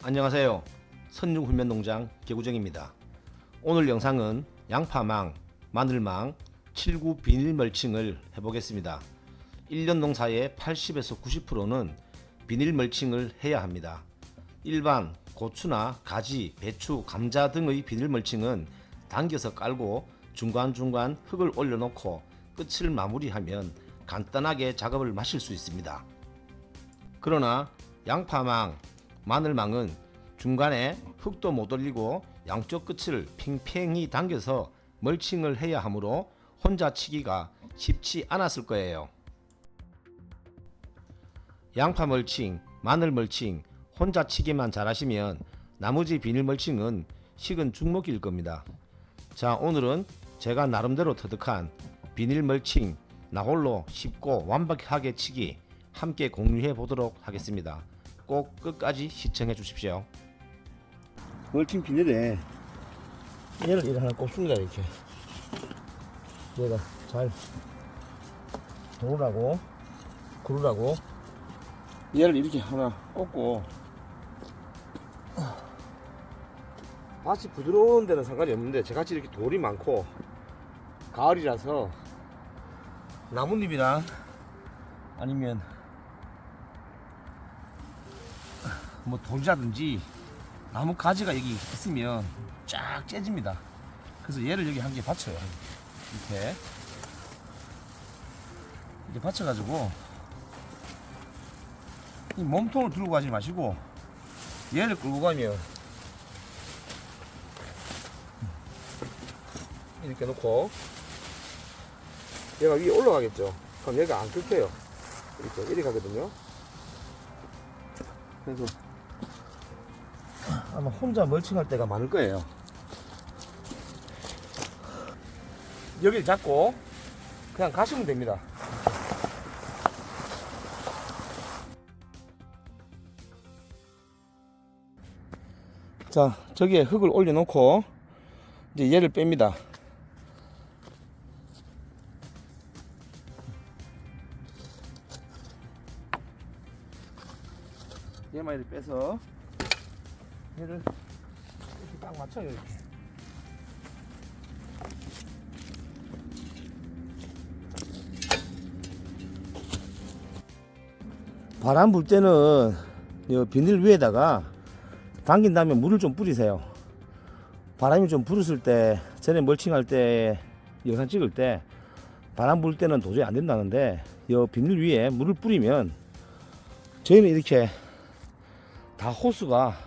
안녕하세요. 선중훈면농장 개구정입니다. 오늘 영상은 양파망, 마늘망, 7구 비닐 멀칭을 해보겠습니다. 1년 농사의 80에서 90%는 비닐 멀칭을 해야 합니다. 일반 고추나 가지, 배추, 감자 등의 비닐 멀칭은 당겨서 깔고 중간중간 흙을 올려놓고 끝을 마무리하면 간단하게 작업을 마칠 수 있습니다. 그러나 양파망, 마늘망은 중간에 흙도 못 올리고 양쪽 끝을 팽팽히 당겨서 멀칭을 해야 하므로 혼자 치기가 쉽지 않았을 거예요. 양파 멀칭, 마늘 멀칭 혼자 치기만 잘하시면 나머지 비닐 멀칭은 식은 죽먹일 겁니다. 자, 오늘은 제가 나름대로 터득한 비닐 멀칭 나홀로 쉽고 완벽하게 치기 함께 공유해 보도록 하겠습니다. 꼭 끝까지 시청해 주십시오. 멀칭 비닐에 얘를 하나 꼽습니다. 이렇게 얘가 잘 도르라고 구르라고 얘를 이렇게 하나 꽂고, 밭이 부드러운 데는 상관이 없는데 저같이 이렇게 돌이 많고 가을이라서 나뭇잎이랑 아니면 뭐 돌이라든지 나무 가지가 여기 있으면 쫙 째집니다. 그래서 얘를 여기 한 개 받쳐요. 이렇게 받쳐가지고 이 몸통을 들고 가지 마시고 얘를 끌고 가면 이렇게 놓고 얘가 위에 올라가겠죠. 그럼 얘가 안 끊겨요. 이렇게 가거든요. 그래서 아마 혼자 멀칭할 때가 많을 거예요. 여기를 잡고 그냥 가시면 됩니다. 자, 저기에 흙을 올려놓고 이제 얘를 뺍니다. 얘만 이렇게 빼서 얘를 이렇게 딱 맞춰요. 이렇게. 바람 불 때는 이 비닐 위에다가 당긴 다음에 물을 좀 뿌리세요. 바람이 좀 불었을 때, 전에 멀칭할 때 영상 찍을 때 바람 불 때는 도저히 안 된다는데 이 비닐 위에 물을 뿌리면, 저희는 이렇게 다 호수가,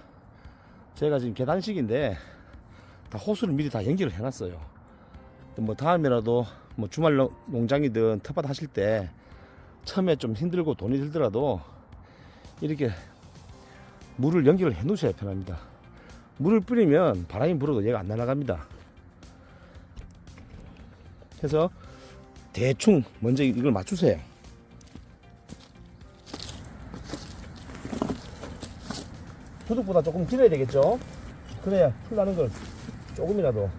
제가 지금 계단식인데 다 호수를 미리 다 연결을 해놨어요. 뭐 다음에라도 뭐 주말 농장이든 텃밭 하실 때 처음에 좀 힘들고 돈이 들더라도 이렇게 물을 연결을 해 놓으셔야 편합니다. 물을 뿌리면 바람이 불어도 얘가 안 날아갑니다. 그래서 대충 먼저 이걸 맞추세요. 두둑보다 조금 길어야 되겠죠? 그래야 풀 나는 걸 조금이라도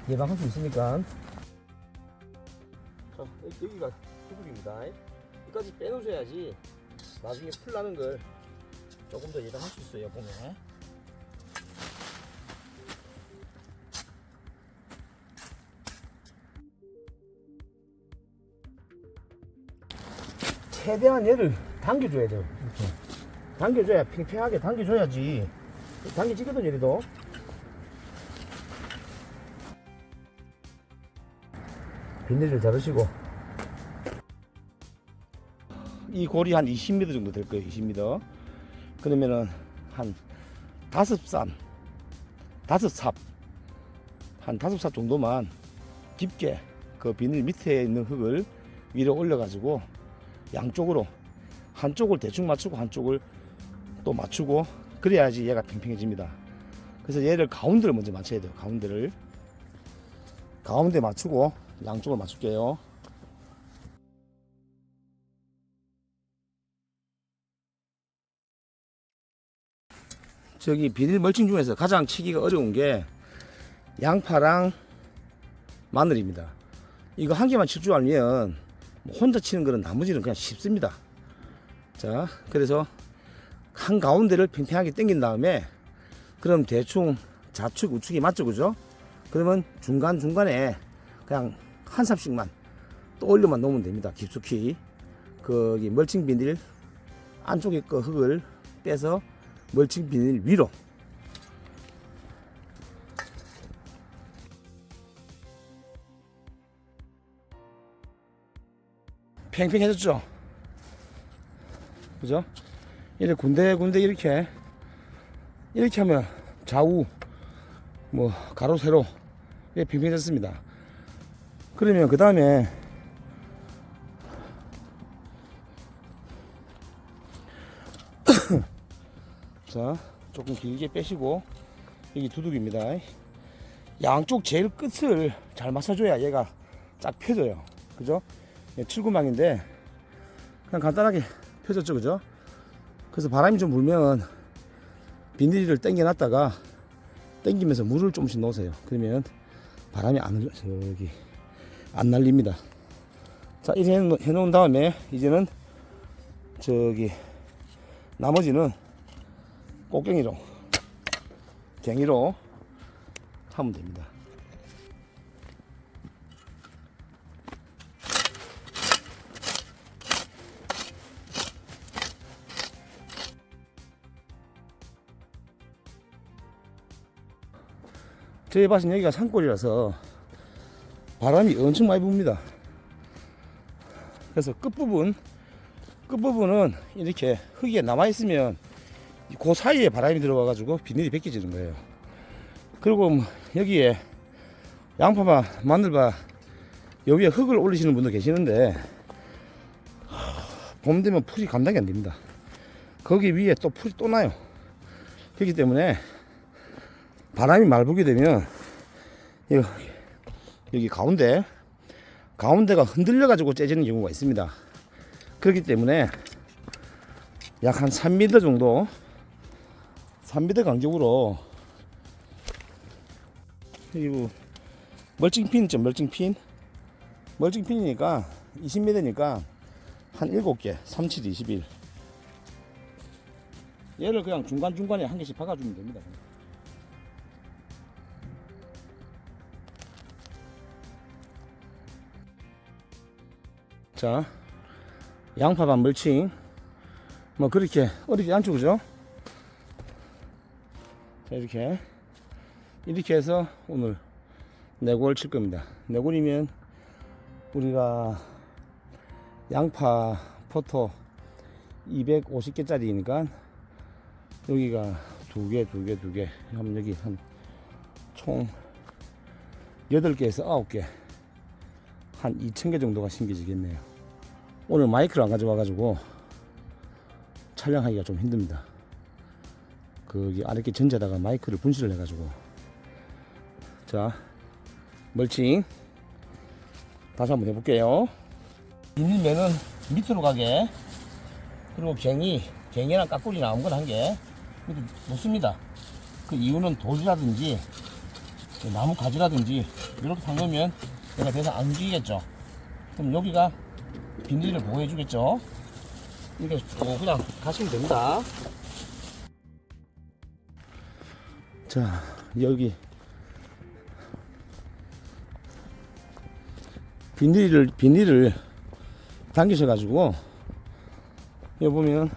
예방할 수 있으니까. 자, 여기가 두둑입니다. 여기까지 빼놓으셔야지 나중에 풀 나는 걸 조금 더 예방할 수 있어요. 보면 최대한 얘를 당겨줘야 돼요. 이렇게 당겨줘야, 팽팽하게 당겨줘야지 당겨지거든. 얘도 비닐을 자르시고, 이 골이 한 20m 정도 될 거예요. 20m. 그러면은 한 5삽 한 5삽 정도만 깊게 그 비닐 밑에 있는 흙을 위로 올려 가지고 양쪽으로, 한쪽을 대충 맞추고 한쪽을 또 맞추고, 그래야지 얘가 팽팽해집니다. 그래서 얘를 가운데를 먼저 맞춰야 돼요. 가운데 맞추고 양쪽을 맞출게요. 저기 비닐 멀칭 중에서 가장 치기가 어려운 게 양파랑 마늘입니다. 이거 한 개만 칠 줄 알면 혼자 치는 거는 나머지는 그냥 쉽습니다. 자, 그래서 한가운데를 팽팽하게 당긴 다음에 그럼 대충 좌측 우측이 맞죠, 그죠? 그러면 중간중간에 그냥 한 삽씩만 또 올려만 놓으면 됩니다. 깊숙이 거기 멀칭 비닐 안쪽에 거 흙을 빼서 멀칭 비닐 위로 팽팽해졌죠? 그죠? 이렇게 군데군데 이렇게 하면 좌우 뭐 가로 세로 이렇게 팽팽해졌습니다. 그러면 그 다음에 자 조금 길게 빼시고 여기 두둑입니다. 양쪽 제일 끝을 잘 맞춰줘야 얘가 쫙 펴져요. 그죠? 칠구망인데 그냥 간단하게 펴졌죠, 그죠? 그래서 바람이 좀 불면 비닐을 당겨 놨다가 당기면서 물을 조금씩 넣으세요. 그러면 바람이 안 날립니다. 자, 이렇게 해놓은 다음에 이제는 나머지는 꽃갱이로 갱이로 하면 됩니다. 저희 밭은 여기가 산골이라서 바람이 엄청 많이 붑니다. 그래서 끝부분은 이렇게 흙에 남아있으면 그 사이에 바람이 들어와 가지고 비닐이 벗겨지는 거예요. 그리고 여기에 양파밭, 마늘밭 여기에 흙을 올리시는 분도 계시는데 봄 되면 풀이 감당이 안 됩니다. 거기 위에 또 풀이 또 나요. 그렇기 때문에 바람이 말 불게 되면 여기 가운데가 흔들려 가지고 째지는 경우가 있습니다. 그렇기 때문에 약 한 3m 정도 3m 간격으로 그리고 멀칭핀 있죠. 멀칭핀이니까 20m니까 한 7개 37, 21 얘를 그냥 중간중간에 한 개씩 박아주면 됩니다. 자, 양파밭 멀칭 뭐 그렇게 어렵지 않죠, 그죠? 자, 이렇게 해서 오늘 내골 칠 겁니다. 내골이면 우리가 양파 포토 250개짜리니까 여기가 2개 하면 여기 한 총 8개에서 9개 한 2000개 정도가 심겨지겠네요. 오늘 마이크를 안 가져와 가지고 촬영하기가 좀 힘듭니다. 거기 아랫게 전자에다가 마이크를 분실을 해 가지고. 자, 멀칭 다시 한번 해볼게요. 비닐면은 밑으로 가게, 그리고 갱이랑 깍구리나 아무거나 한 개 이렇게 놓습니다. 그 이유는 돌이라든지 나무 가지라든지 이렇게 담그면 얘가 더 이상 안 움직이겠죠. 그럼 여기가 비닐을 보호해 주겠죠. 이렇게 그냥 가시면 됩니다. 자, 여기 비닐을 당기셔 가지고 여기 보면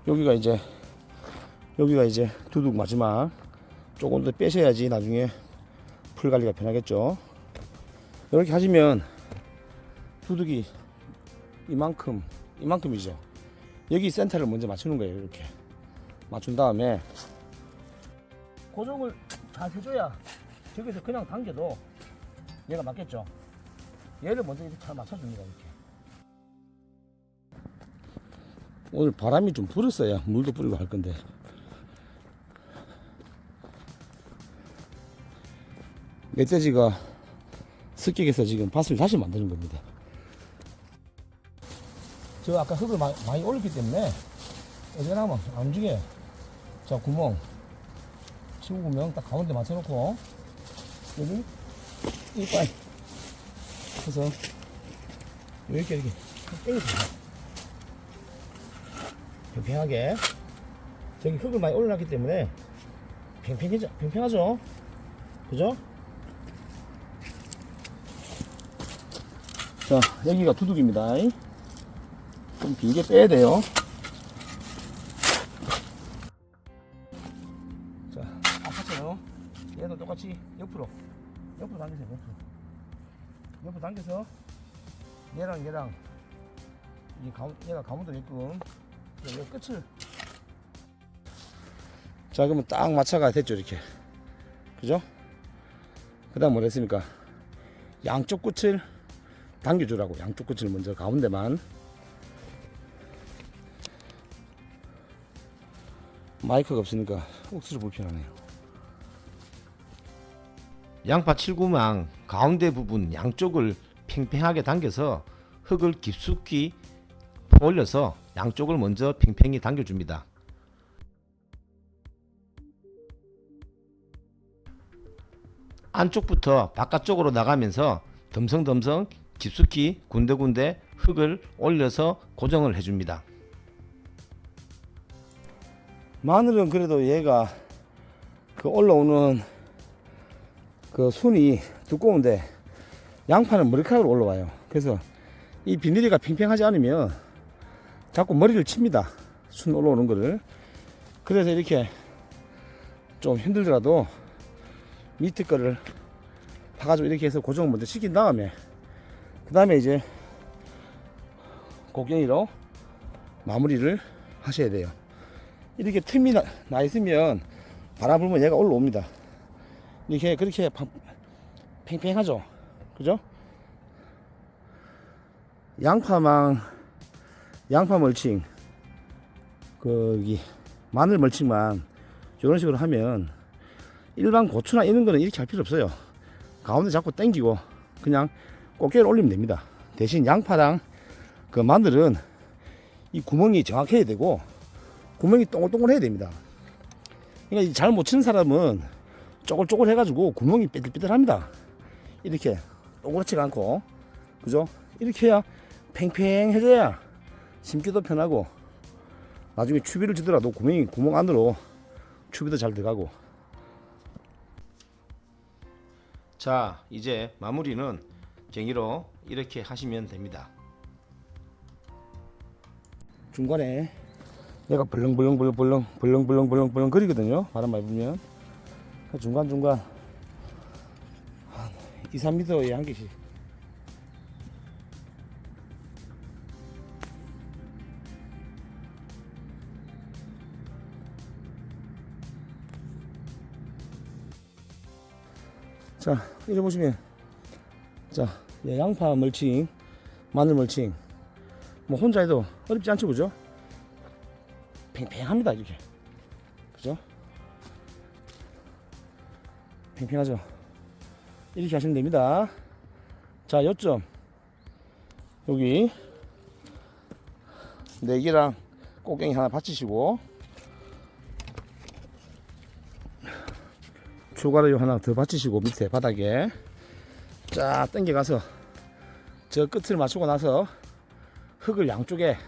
여기가 이제 두둑 마지막 조금 더 빼셔야지 나중에 풀 관리가 편하겠죠. 이렇게 하시면 두둑이 이만큼이죠. 여기 센터를 먼저 맞추는 거예요. 이렇게 맞춘 다음에 고정을 잘 해줘야 저기서 그냥 당겨도 얘가 맞겠죠. 얘를 먼저 이렇게 잘 맞춰줍니다. 이렇게. 오늘 바람이 좀 불었어야 물도 뿌리고 할 건데. 멧돼지가 습격해서 지금 밭을 다시 만드는 겁니다. 저 아까 흙을 많이 올렸기 때문에 어지간하면 안 움직여요. 자, 구멍 치고 구멍 딱 가운데 맞춰놓고 여기 이빨 해서 이렇게 땡겨줍니다. 팽팽하게. 저기 흙을 많이 올려놨기 때문에 팽팽하죠? 그죠? 자, 여기가 두둑입니다. 좀 길게 빼야 돼요. 자, 아파트요. 얘도 똑같이 옆으로 당기세요. 옆으로 당겨서 얘랑 얘가 가운데 있고 이 끝을. 자, 그러면 딱 맞춰가 됐죠, 이렇게. 그죠? 그 다음 뭐 했습니까? 양쪽 끝을 당겨주라고. 양쪽 끝을 먼저 가운데만. 마이크가 없으니까 억수로 불편하네요. 양파 칠구망 가운데 부분 양쪽을 팽팽하게 당겨서 흙을 깊숙이 올려서 양쪽을 먼저 팽팽히 당겨줍니다. 안쪽부터 바깥쪽으로 나가면서 덤성덤성 깊숙이 군데군데 흙을 올려서 고정을 해줍니다. 마늘은 그래도 얘가 그 올라오는 그 순이 두꺼운데 양파는 머리카락으로 올라와요. 그래서 이 비닐이가 팽팽하지 않으면 자꾸 머리를 칩니다. 순 올라오는 거를. 그래서 이렇게 좀 힘들더라도 밑에 거를 파가지고 이렇게 해서 고정을 먼저 시킨 다음에 그 다음에 이제 곡괭이로 마무리를 하셔야 돼요. 이렇게 틈이 나 있으면 바람 불면 얘가 올라옵니다. 이렇게 그렇게 팽팽하죠. 그죠? 양파 멀칭, 거기 마늘 멀칭만 이런 식으로 하면 일반 고추나 이런 거는 이렇게 할 필요 없어요. 가운데 자꾸 당기고 그냥 꽃게를 올리면 됩니다. 대신 양파랑 그 마늘은 이 구멍이 정확해야 되고 구멍이 동글동글 해야 됩니다. 그러니까 잘 못 치는 사람은 쪼글쪼글 해가지고 구멍이 삐뚤삐뚤합니다. 이렇게 동그랗지가 않고, 그죠? 이렇게 해야 팽팽해져야 심기도 편하고 나중에 추비를 주더라도 구멍 안으로 추비도 잘 들어가고. 자, 이제 마무리는 갱이로 이렇게 하시면 됩니다. 중간에 얘가 벌렁벌렁 거리거든요. 바람 많이 불면. 중간중간 한 2-3m에 한 개씩. 자, 이래 보시면, 자, 양파 멀칭, 마늘 멀칭, 뭐 혼자 해도 어렵지 않죠, 그죠? 팽팽합니다, 이렇게. 그죠? 팽팽하죠? 이렇게 하시면 됩니다. 자, 요점. 여기, 네개랑 꽃갱이 하나 받치시고, 추가로 하나 더 받치시고, 밑에 바닥에 쫙 당겨가서 저 끝을 맞추고 나서 흙을 양쪽에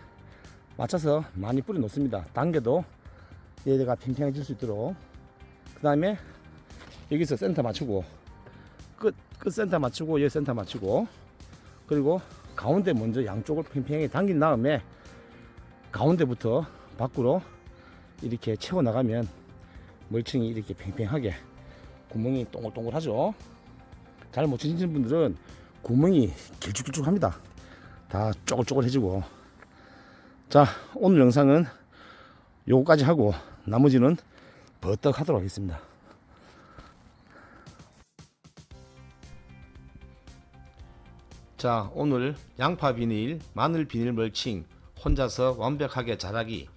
맞춰서 많이 뿌려 놓습니다. 당겨도 얘가 팽팽해질 수 있도록. 그 다음에 여기서 센터 맞추고 끝 센터 맞추고 여기 센터 맞추고, 그리고 가운데 먼저 양쪽을 팽팽하게 당긴 다음에 가운데부터 밖으로 이렇게 채워 나가면 멀칭이 이렇게 팽팽하게 구멍이 동글동글하죠. 잘 못 치시는 분들은 구멍이 길쭉길쭉합니다. 다 쪼글쪼글해지고. 자, 오늘 영상은 요거까지 하고 나머지는 버떡 하도록 하겠습니다. 자, 오늘 양파 비닐, 마늘 비닐 멀칭 혼자서 완벽하게 잘하기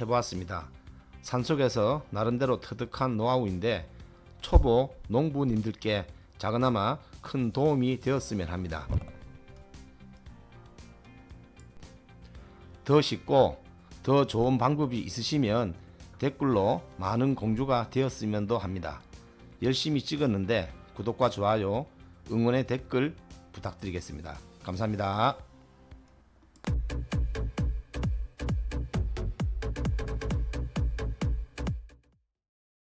해보았습니다. 산속에서 나름대로 터득한 노하우인데 초보 농부님들께 작은아마 큰 도움이 되었으면 합니다. 더 쉽고 더 좋은 방법이 있으시면 댓글로 많은 공유가 되었으면도 합니다. 열심히 찍었는데 구독과 좋아요, 응원의 댓글 부탁드리겠습니다. 감사합니다.